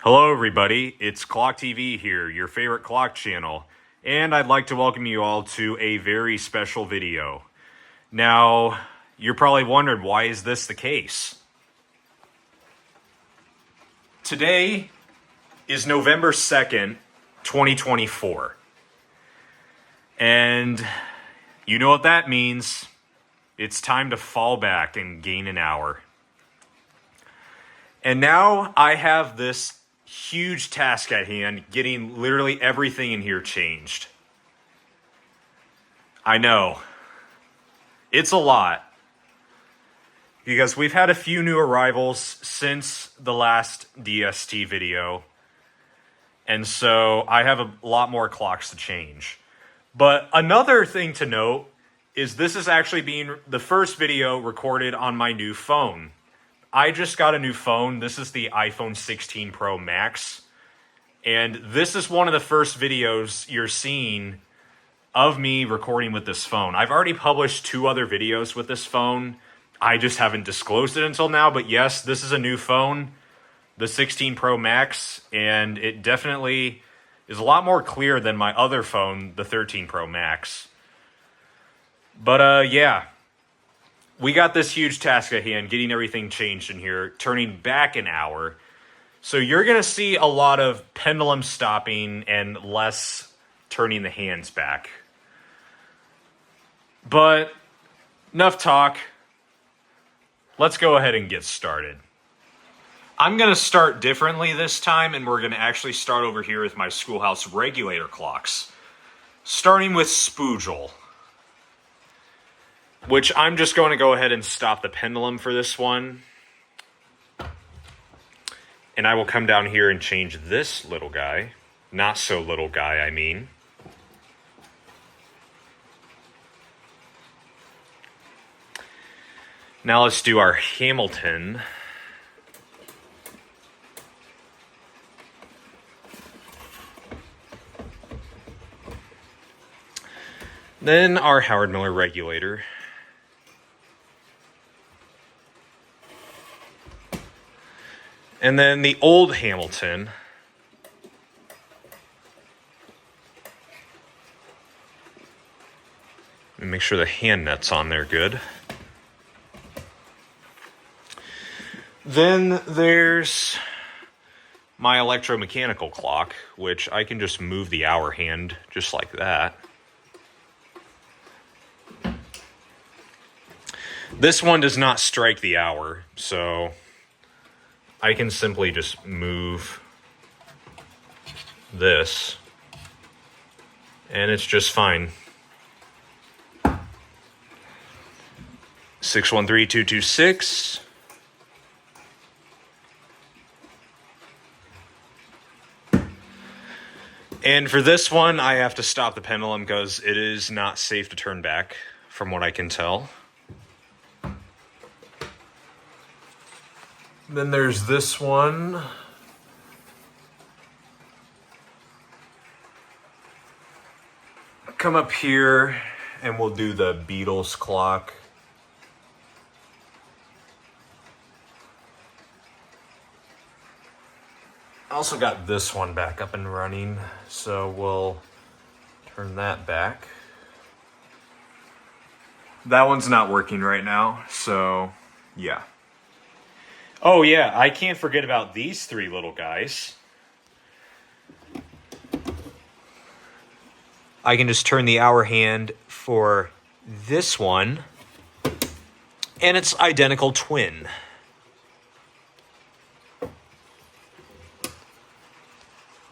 Hello everybody, it's Clock TV here, your favorite clock channel, and I'd like to welcome you all to a very special video. Now, you're probably wondering, why is this the case? Today is November 2nd, 2024. And you know what that means. It's time to fall back and gain an hour. And now I have this huge task at hand, getting literally everything in here changed. I know. It's a lot. Because we've had a few new arrivals since the last DST video. And so I have a lot more clocks to change. But another thing to note is this is actually being the first video recorded on my new phone. I just got a new phone. This is the iPhone 16 Pro Max. And this is one of the first videos you're seeing of me recording with this phone. I've already published 2 other videos with this phone. I just haven't disclosed it until now. But yes, this is a new phone, the 16 Pro Max. And it definitely is a lot more clear than my other phone, the 13 Pro Max. But yeah. We got this huge task at hand, getting everything changed in here, turning back an hour. So you're going to see a lot of pendulum stopping and less turning the hands back. But enough talk. Let's go ahead and get started. I'm going to start differently this time, and we're going to actually start over here with my schoolhouse regulator clocks. Starting with Spoojle, which I'm just going to go ahead and stop the pendulum for this one. And I will come down here and change this little guy. Not so little guy, I mean. Now let's do our Hamilton. Then our Howard Miller regulator. And then the old Hamilton. And make sure the hand net's on there good. Then there's my electromechanical clock, which I can just move the hour hand just like that. This one does not strike the hour, so I can simply just move this, and it's just fine. 613226. And for this one, I have to stop the pendulum because it is not safe to turn back, from what I can tell. Then there's this one. Come up here and we'll do the Beatles clock. I also got this one back up and running, so we'll turn that back. That one's not working right now, so yeah. Oh yeah, I can't forget about these 3 little guys. I can just turn the hour hand for this one, and it's identical twin.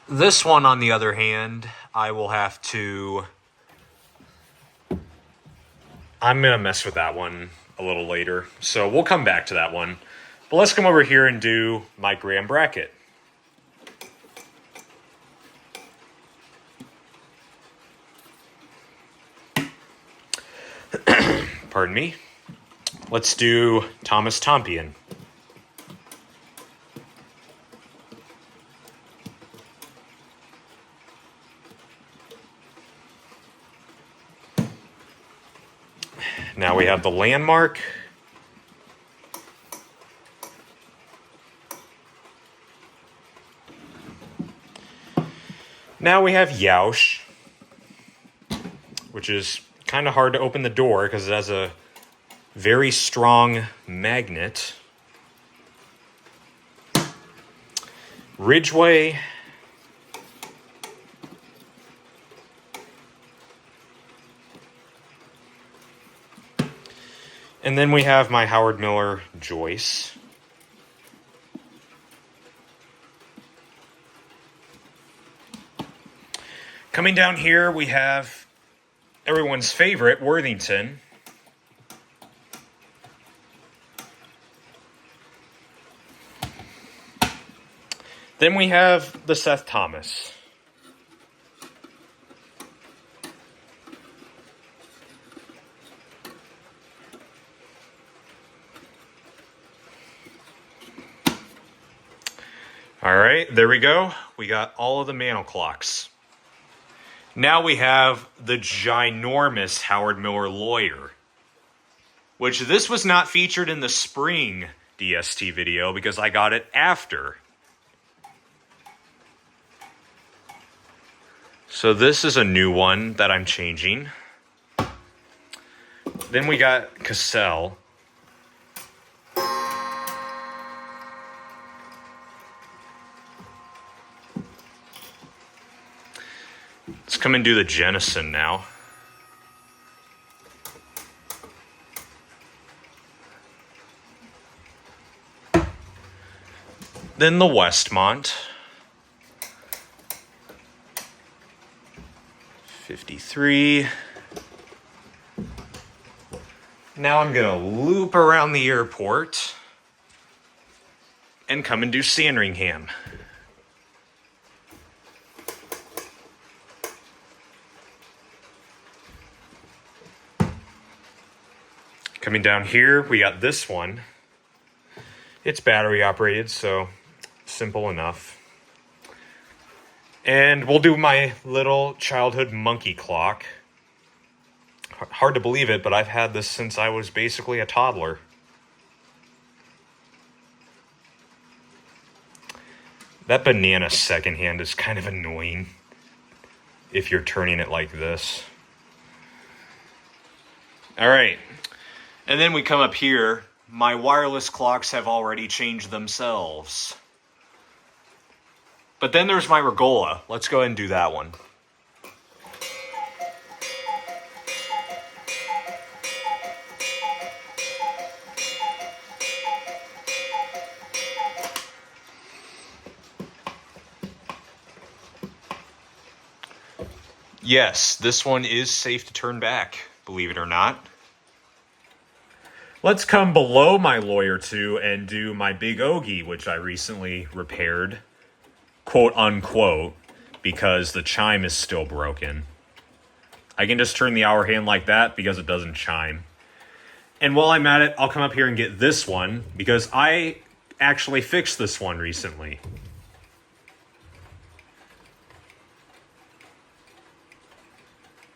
This one, on the other hand, I will have to... I'm going to mess with that one a little later, so we'll come back to that one. But let's come over here and do my Graham bracket. Pardon me. Let's do Thomas Tompion. Now we have the landmark. Now we have Yaush, which is kind of hard to open the door because it has a very strong magnet. Ridgeway. And then we have my Howard Miller Joyce. Coming down here, we have everyone's favorite, Worthington. Then we have the Seth Thomas. All right, there we go. We got all of the Mantle clocks. Now we have the ginormous Howard Miller Lawyer, which this was not featured in the spring DST video because I got it after. So this is a new one that I'm changing. Then we got Cassell. Let's come and do the Jennison now. Then the Westmont. 53. Now I'm going to loop around the airport and come and do Sandringham. Coming down here, we got this one. It's battery operated, so simple enough. And we'll do my little childhood monkey clock. Hard to believe it, but I've had this since I was basically a toddler. That banana secondhand is kind of annoying if you're turning it like this. All right. And then we come up here. My wireless clocks have already changed themselves. But then there's my Regola. Let's go ahead and do that one. Yes, this one is safe to turn back, believe it or not. Let's come below my Lawyer 2 and do my Big Ogie, which I recently repaired, quote unquote, because the chime is still broken. I can just turn the hour hand like that because it doesn't chime. And while I'm at it, I'll come up here and get this one because I actually fixed this one recently.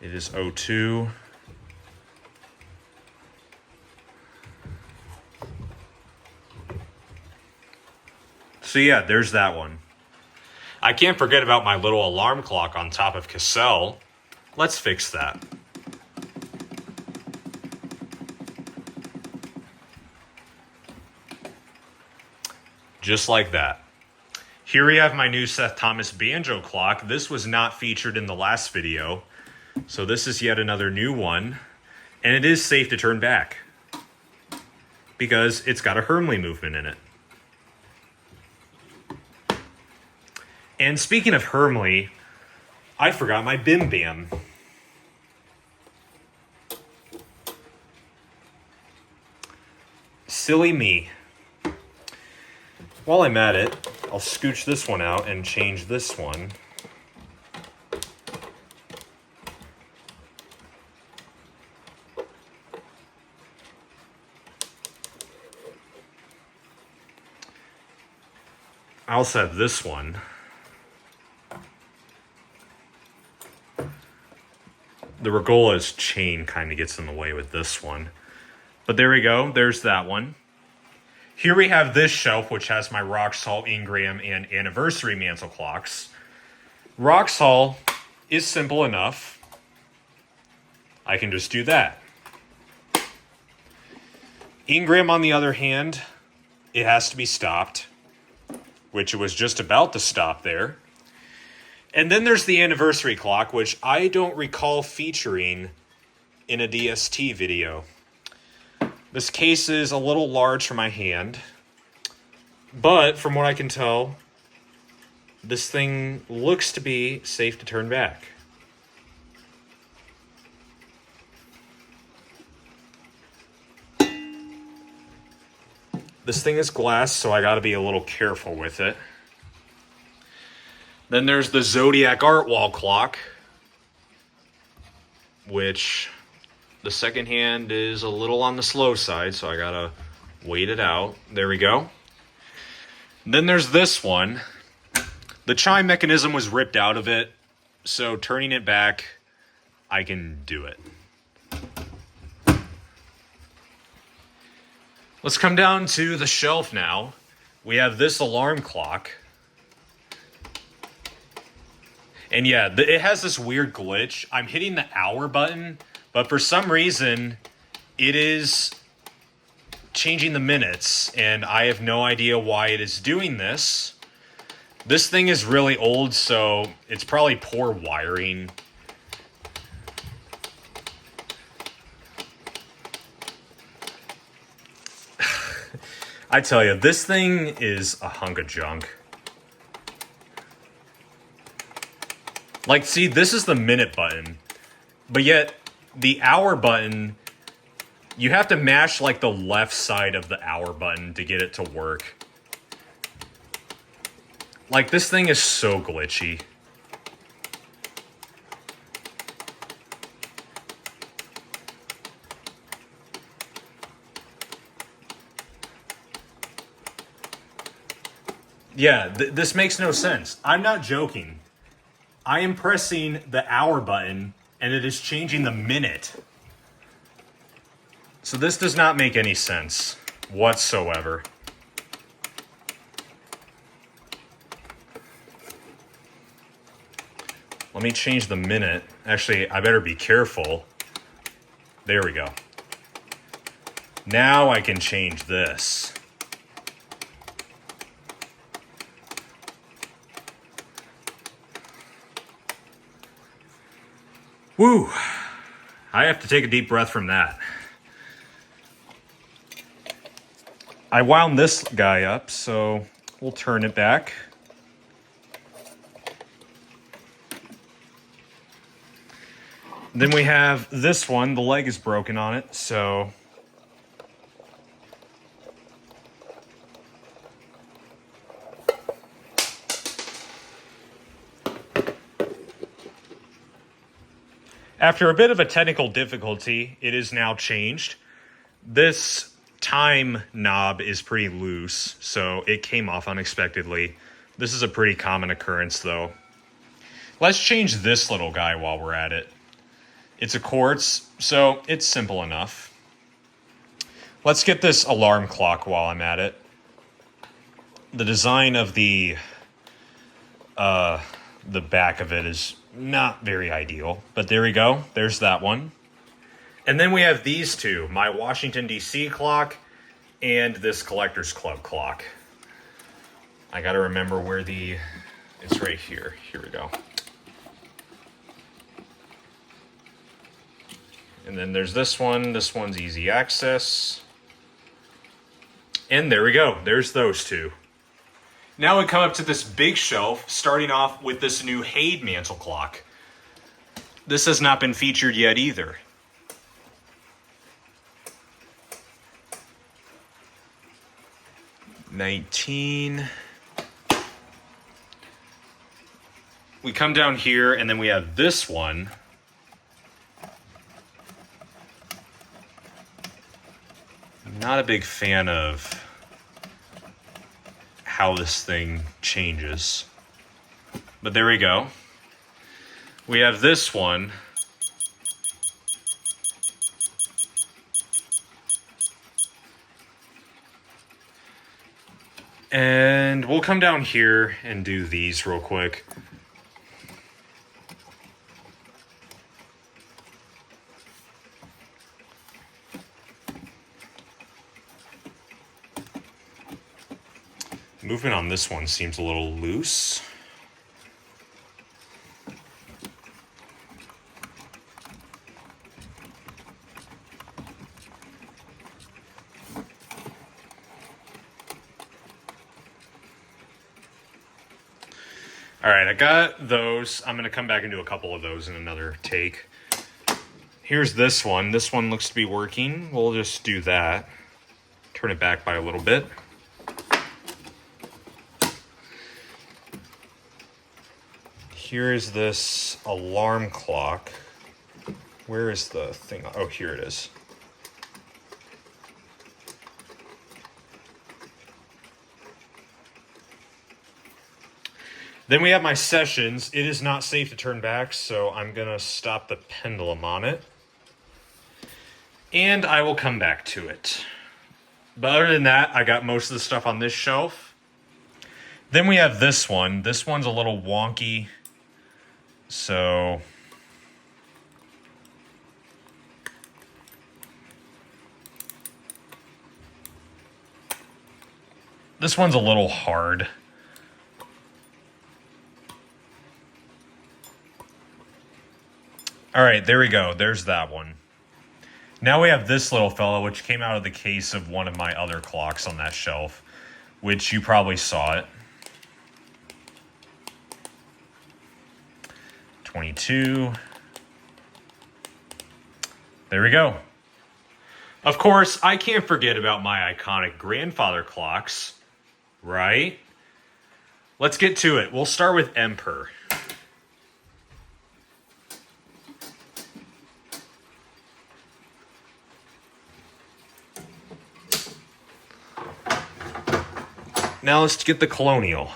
It is 02. So yeah, there's that one. I can't forget about my little alarm clock on top of Cassell. Let's fix that. Just like that. Here we have my new Seth Thomas banjo clock. This was not featured in the last video. So this is yet another new one. And it is safe to turn back because it's got a Hermley movement in it. And speaking of Hermley, I forgot my Bim Bam. Silly me. While I'm at it, I'll scooch this one out and change this one. I also have this one. The Regola's chain kind of gets in the way with this one. But there we go. There's that one. Here we have this shelf, which has my Rock Salt, Ingram, and Anniversary Mantle clocks. Roxhall is simple enough. I can just do that. Ingram, on the other hand, it has to be stopped, which it was just about to stop there. And then there's the anniversary clock, which I don't recall featuring in a DST video. This case is a little large for my hand, but from what I can tell, this thing looks to be safe to turn back. This thing is glass, so I gotta be a little careful with it. Then there's the Zodiac Art Wall clock, which the second hand is a little on the slow side, so I gotta wait it out. There we go. Then there's this one. The chime mechanism was ripped out of it, so turning it back, I can do it. Let's come down to the shelf now. We have this alarm clock. And yeah, it has this weird glitch. I'm hitting the hour button, but for some reason, it is changing the minutes, and I have no idea why it is doing this. This thing is really old, so it's probably poor wiring. I tell you, this thing is a hunk of junk. Like, see, this is the minute button, but yet the hour button, you have to mash like the left side of the hour button to get it to work. Like, this thing is so glitchy. Yeah, this makes no sense. I'm not joking. I am pressing the hour button, and it is changing the minute. So this does not make any sense whatsoever. Let me change the minute. Actually, I better be careful. There we go. Now I can change this. Woo! I have to take a deep breath from that. I wound this guy up, so we'll turn it back. Then we have this one. The leg is broken on it, so after a bit of a technical difficulty, it is now changed. This time knob is pretty loose, so it came off unexpectedly. This is a pretty common occurrence, though. Let's change this little guy while we're at it. It's a quartz, so it's simple enough. Let's get this alarm clock while I'm at it. The design of the back of it is not very ideal, but there we go. There's that one. And then we have these two, my Washington, D.C. clock and this Collectors Club clock. I got to remember where it's right here. Here we go. And then there's this one. This one's easy access. And there we go. There's those two. Now we come up to this big shelf, starting off with this new Haid mantle clock. This has not been featured yet either. $19. We come down here, and then we have this one. Not a big fan of how this thing changes. But there we go. We have this one. And we'll come down here and do these real quick. Movement on this one seems a little loose. All right, I got those. I'm going to come back and do a couple of those in another take. Here's this one. This one looks to be working. We'll just do that. Turn it back by a little bit. Here is this alarm clock. Where is the thing? Oh, here it is. Then we have my sessions. It is not safe to turn back, so I'm going to stop the pendulum on it. And I will come back to it. But other than that, I got most of the stuff on this shelf. Then we have this one. This one's a little wonky. So this one's a little hard. All right, there we go. There's that one. Now we have this little fella, which came out of the case of one of my other clocks on that shelf, which you probably saw it. 22. There we go. Of course, I can't forget about my iconic grandfather clocks, right? Let's get to it. We'll start with Emperor. Now let's get the Colonial.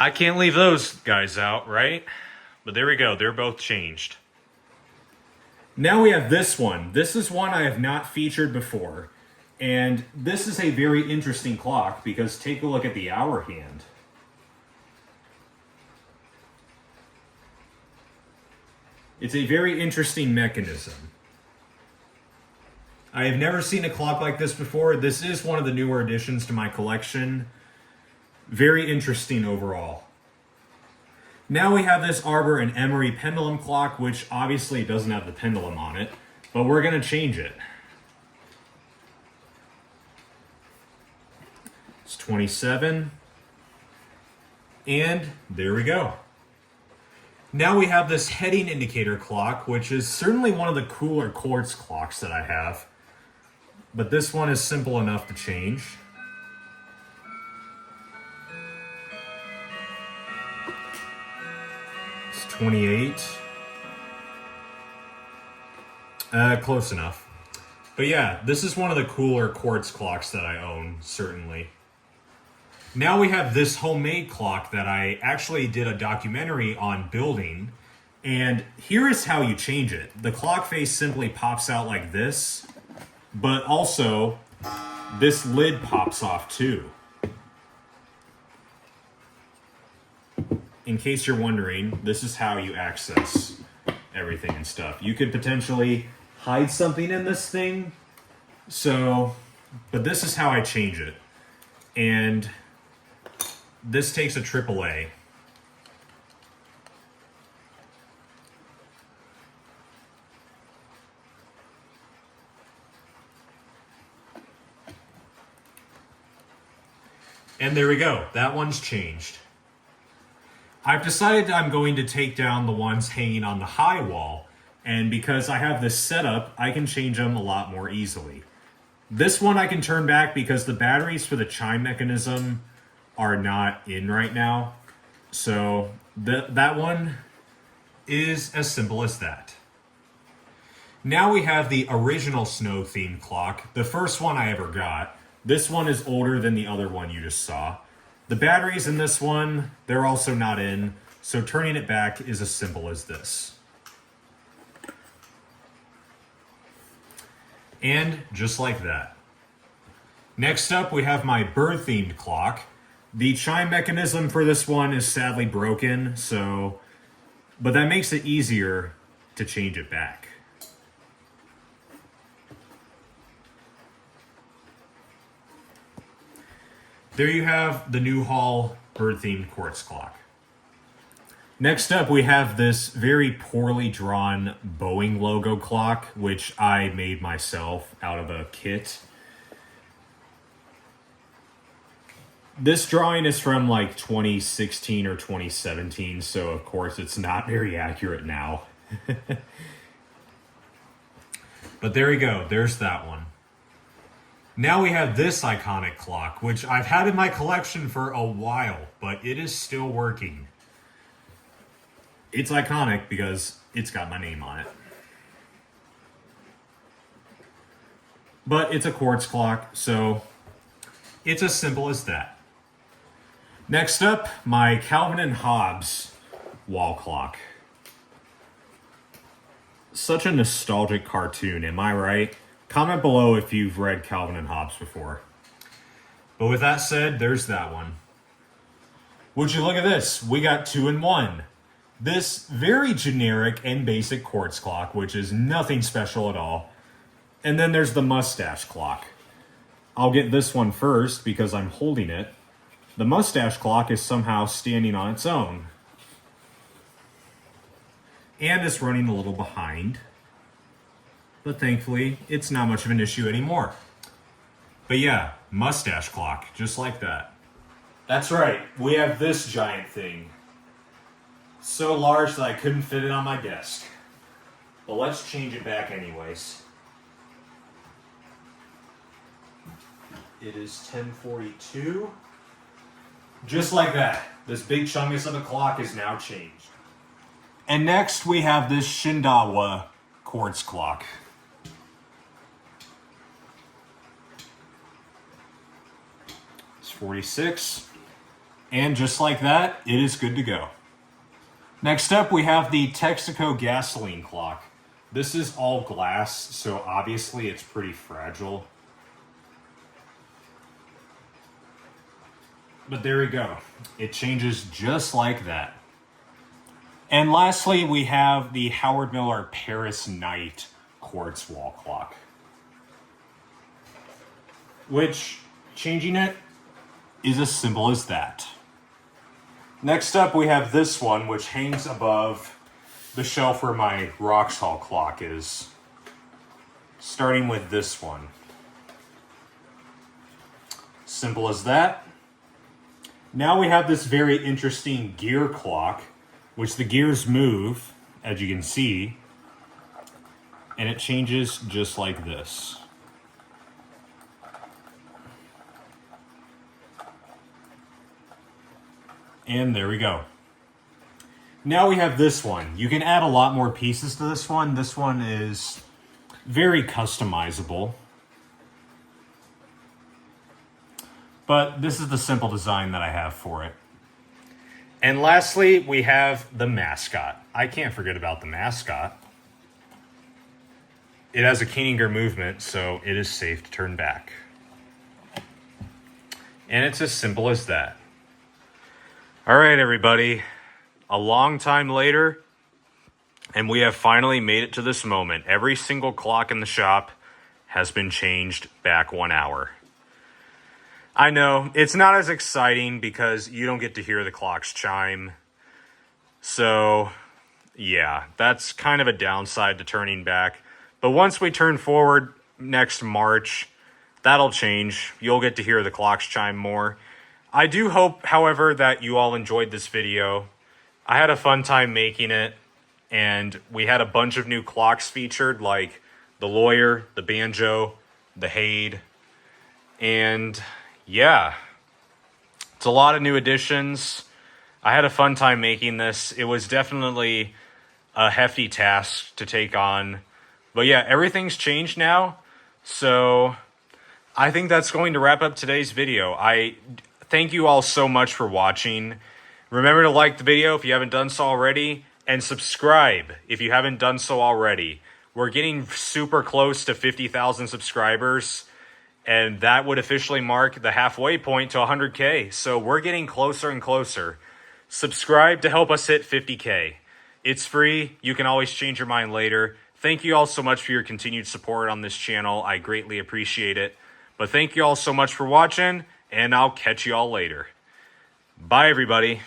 I can't leave those guys out, right? But there we go. They're both changed. Now we have this one. This is one I have not featured before. And this is a very interesting clock because take a look at the hour hand. It's a very interesting mechanism. I have never seen a clock like this before. This is one of the newer additions to my collection. Very interesting overall. Now we have this Arbor and Emery pendulum clock, which obviously doesn't have the pendulum on it, but we're going to change it. It's 27. And there we go. Now we have this heading indicator clock, which is certainly one of the cooler quartz clocks that I have. But this one is simple enough to change. It's 28. Close enough. But yeah, this is one of the cooler quartz clocks that I own, certainly. Now we have this homemade clock that I actually did a documentary on building. And here is how you change it. The clock face simply pops out like this, but also this lid pops off too. In case you're wondering, this is how you access everything and stuff. You could potentially hide something in this thing. But this is how I change it. And this takes a AAA. And there we go. That one's changed. I've decided I'm going to take down the ones hanging on the high wall. And because I have this setup, I can change them a lot more easily. This one I can turn back because the batteries for the chime mechanism are not in right now. So that one is as simple as that. Now we have the original snow themed clock, the first one I ever got. This one is older than the other one you just saw. The batteries in this one, they're also not in, so turning it back is as simple as this. And just like that. Next up, we have my bird-themed clock. The chime mechanism for this one is sadly broken, but that makes it easier to change it back. There you have the New Hall bird-themed quartz clock. Next up, we have this very poorly drawn Boeing logo clock, which I made myself out of a kit. This drawing is from like 2016 or 2017, so of course it's not very accurate now. But there we go, there's that one. Now we have this iconic clock, which I've had in my collection for a while, but it is still working. It's iconic because it's got my name on it. But it's a quartz clock, so it's as simple as that. Next up, my Calvin and Hobbes wall clock. Such a nostalgic cartoon, am I right? Comment below if you've read Calvin and Hobbes before. But with that said, there's that one. Would you look at this? We got 2-in-1. This very generic and basic quartz clock, which is nothing special at all. And then there's the mustache clock. I'll get this one first because I'm holding it. The mustache clock is somehow standing on its own. And it's running a little behind. But thankfully, it's not much of an issue anymore. But yeah, mustache clock, just like that. That's right, we have this giant thing. So large that I couldn't fit it on my desk. But let's change it back anyways. It is 10:42. Just like that, this big chungus of a clock is now changed. And next we have this Shindawa quartz clock. It's 46. And just like that, it is good to go. Next up, we have the Texaco gasoline clock. This is all glass, so obviously it's pretty fragile. But there we go. It changes just like that. And lastly, we have the Howard Miller Paris Night quartz wall clock. Which, changing it, is as simple as that. Next up, we have this one, which hangs above the shelf where my Roxhall clock is. Starting with this one. Simple as that. Now we have this very interesting gear clock, which the gears move, as you can see, and it changes just like this. And there we go. Now we have this one. You can add a lot more pieces to this one. This one is very customizable. But this is the simple design that I have for it. And lastly, we have the mascot. I can't forget about the mascot. It has a Keininger movement, so it is safe to turn back. And it's as simple as that. All right, everybody. A long time later, and we have finally made it to this moment. Every single clock in the shop has been changed back 1 hour. I know, it's not as exciting because you don't get to hear the clocks chime. So, yeah, that's kind of a downside to turning back. But once we turn forward next March, that'll change. You'll get to hear the clocks chime more. I do hope, however, that you all enjoyed this video. I had a fun time making it, and we had a bunch of new clocks featured, like the Lawyer, the Banjo, the Haid, and yeah, it's a lot of new additions. I had a fun time making this. It was definitely a hefty task to take on. But yeah, everything's changed now. So I think that's going to wrap up today's video. I thank you all so much for watching. Remember to like the video if you haven't done so already, and subscribe if you haven't done so already. We're getting super close to 50,000 subscribers. And that would officially mark the halfway point to 100K. So we're getting closer and closer. Subscribe to help us hit 50K. It's free. You can always change your mind later. Thank you all so much for your continued support on this channel. I greatly appreciate it. But thank you all so much for watching, and I'll catch you all later. Bye, everybody.